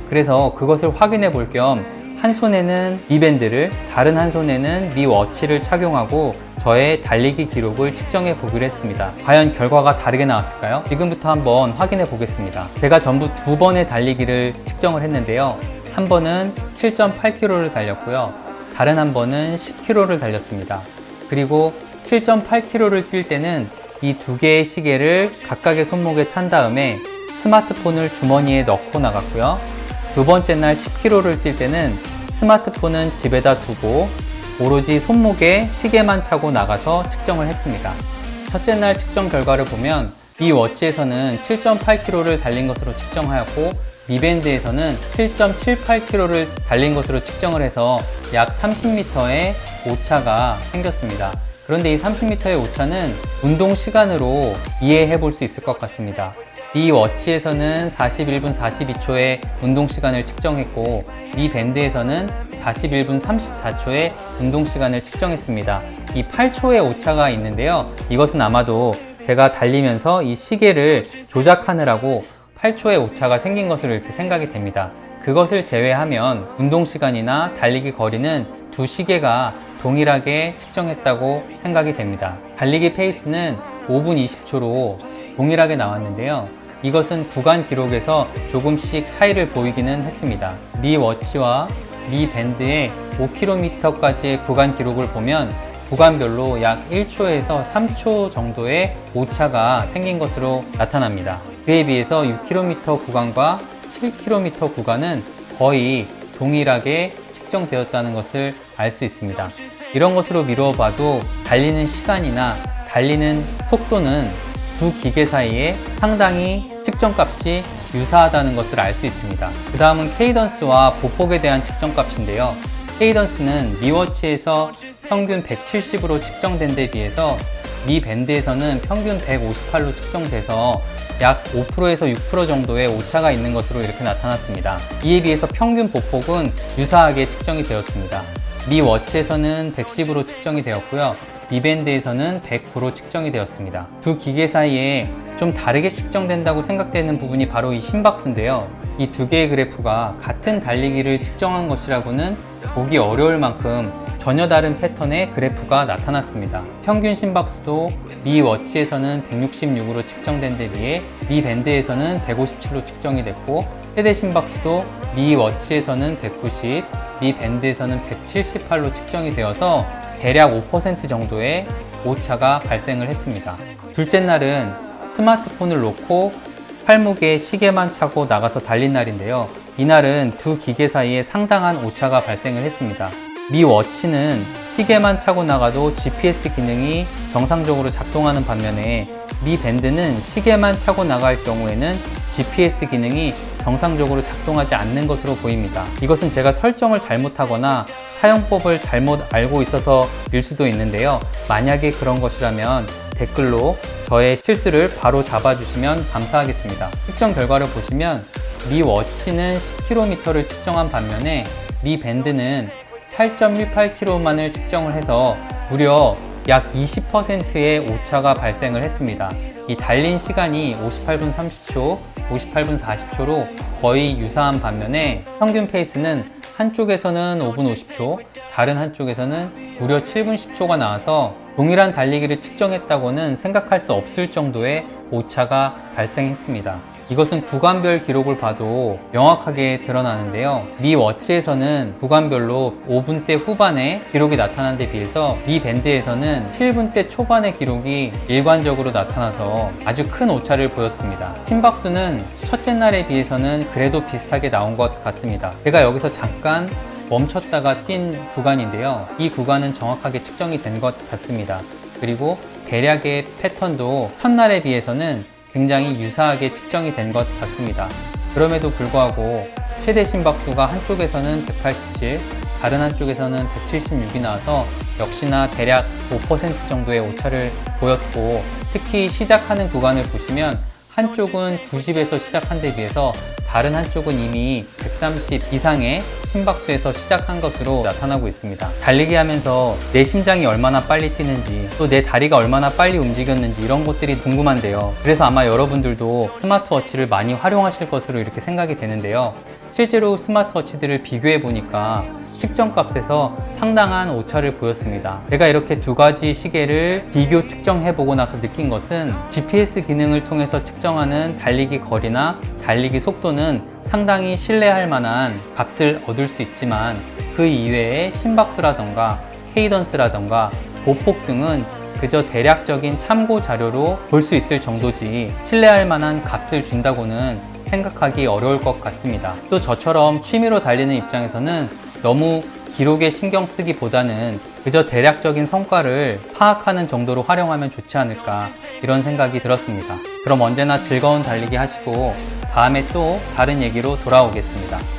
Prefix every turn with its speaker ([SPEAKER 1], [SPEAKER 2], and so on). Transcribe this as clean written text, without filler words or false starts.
[SPEAKER 1] 그래서 그것을 확인해 볼 겸 한 손에는 미 밴드를, 다른 한 손에는 미 워치를 착용하고 저의 달리기 기록을 측정해 보기로 했습니다. 과연 결과가 다르게 나왔을까요? 지금부터 한번 확인해 보겠습니다. 제가 전부 2번의 달리기를 측정을 했는데요. 한 번은 7.8km를 달렸고요. 다른 한 번은 10km를 달렸습니다. 그리고 7.8km를 뛸 때는 이 두 개의 시계를 각각의 손목에 찬 다음에 스마트폰을 주머니에 넣고 나갔고요. 두 번째 날 10km를 뛸 때는 스마트폰은 집에다 두고 오로지 손목에 시계만 차고 나가서 측정을 했습니다. 첫째 날 측정 결과를 보면 이 워치에서는 7.8km를 달린 것으로 측정하였고 미 밴드에서는 7.78km를 달린 것으로 측정을 해서 약 30m의 오차가 생겼습니다. 그런데 이 30m의 오차는 운동 시간으로 이해해 볼 수 있을 것 같습니다. 이 워치에서는 41분 42초의 운동 시간을 측정했고 이 밴드에서는 41분 34초의 운동 시간을 측정했습니다. 이 8초의 오차가 있는데요. 이것은 아마도 제가 달리면서 이 시계를 조작하느라고 8초의 오차가 생긴 것으로 이렇게 생각이 됩니다. 그것을 제외하면 운동 시간이나 달리기 거리는 두 시계가 동일하게 측정했다고 생각이 됩니다. 달리기 페이스는 5분 20초로 동일하게 나왔는데요. 이것은 구간 기록에서 조금씩 차이를 보이기는 했습니다. 미 워치와 미 밴드의 5km까지의 구간 기록을 보면 구간별로 약 1초에서 3초 정도의 오차가 생긴 것으로 나타납니다. 그에 비해서 6km 구간과 7km 구간은 거의 동일하게 측정되었다는 것을 알 수 있습니다. 이런 것으로 미루어 봐도 달리는 시간이나 달리는 속도는 두 기계 사이에 상당히 측정값이 유사하다는 것을 알 수 있습니다. 그 다음은 케이던스와 보폭에 대한 측정값인데요. 케이던스는 미 워치에서 평균 170으로 측정된 데 비해서 미 밴드에서는 평균 158로 측정돼서 약 5%에서 6% 정도의 오차가 있는 것으로 이렇게 나타났습니다. 이에 비해서 평균 보폭은 유사하게 측정이 되었습니다. 미 워치에서는 110으로 측정이 되었고요. 미 밴드에서는 109로 측정이 되었습니다. 두 기계 사이에 좀 다르게 측정된다고 생각되는 부분이 바로 이 심박수인데요. 이 두 개의 그래프가 같은 달리기를 측정한 것이라고는 보기 어려울 만큼 전혀 다른 패턴의 그래프가 나타났습니다. 평균 심박수도 미 워치에서는 166으로 측정된 데 비해 미 밴드에서는 157로 측정이 됐고 최대 심박수도 미 워치에서는 190, 미 밴드에서는 178로 측정이 되어서 대략 5% 정도의 오차가 발생을 했습니다. 둘째 날은 스마트폰을 놓고 팔목에 시계만 차고 나가서 달린 날인데요. 이날은 두 기계 사이에 상당한 오차가 발생을 했습니다. 미 워치는 시계만 차고 나가도 GPS 기능이 정상적으로 작동하는 반면에 미 밴드는 시계만 차고 나갈 경우에는 GPS 기능이 정상적으로 작동하지 않는 것으로 보입니다. 이것은 제가 설정을 잘못하거나 사용법을 잘못 알고 있어서일 수도 있는데요. 만약에 그런 것이라면 댓글로 저의 실수를 바로 잡아주시면 감사하겠습니다. 측정 결과를 보시면 미 워치는 10km를 측정한 반면에 미 밴드는 8.18km만을 측정을 해서 무려 약 20%의 오차가 발생을 했습니다. 이 달린 시간이 58분 30초, 58분 40초로 거의 유사한 반면에 평균 페이스는 한쪽에서는 5분 50초, 다른 한쪽에서는 무려 7분 10초가 나와서 동일한 달리기를 측정했다고는 생각할 수 없을 정도의 오차가 발생했습니다. 이것은 구간별 기록을 봐도 명확하게 드러나는데요. 미 워치에서는 구간별로 5분대 후반에 기록이 나타난 데 비해서 미 밴드에서는 7분대 초반의 기록이 일관적으로 나타나서 아주 큰 오차를 보였습니다. 심박수는 첫째 날에 비해서는 그래도 비슷하게 나온 것 같습니다. 제가 여기서 잠깐 멈췄다가 뛴 구간인데요. 이 구간은 정확하게 측정이 된 것 같습니다. 그리고 대략의 패턴도 첫날에 비해서는 굉장히 유사하게 측정이 된 것 같습니다. 그럼에도 불구하고 최대 심박수가 한쪽에서는 187, 다른 한쪽에서는 176이 나와서 역시나 대략 5% 정도의 오차를 보였고, 특히 시작하는 구간을 보시면 한쪽은 90에서 시작한 데 비해서 다른 한쪽은 이미 130 이상의 심박수에서 시작한 것으로 나타나고 있습니다. 달리기 하면서 내 심장이 얼마나 빨리 뛰는지, 또 내 다리가 얼마나 빨리 움직였는지 이런 것들이 궁금한데요. 그래서 아마 여러분들도 스마트워치를 많이 활용하실 것으로 이렇게 생각이 되는데요. 실제로 스마트워치들을 비교해 보니까 측정값에서 상당한 오차를 보였습니다. 제가 이렇게 두 가지 시계를 비교 측정해 보고 나서 느낀 것은 GPS 기능을 통해서 측정하는 달리기 거리나 달리기 속도는 상당히 신뢰할 만한 값을 얻을 수 있지만 그 이외에 심박수라던가 케이던스라던가 보폭 등은 그저 대략적인 참고 자료로 볼 수 있을 정도지 신뢰할 만한 값을 준다고는 생각하기 어려울 것 같습니다. 또 저처럼 취미로 달리는 입장에서는 너무 기록에 신경 쓰기보다는 그저 대략적인 성과를 파악하는 정도로 활용하면 좋지 않을까 이런 생각이 들었습니다. 그럼 언제나 즐거운 달리기 하시고 다음에 또 다른 얘기로 돌아오겠습니다.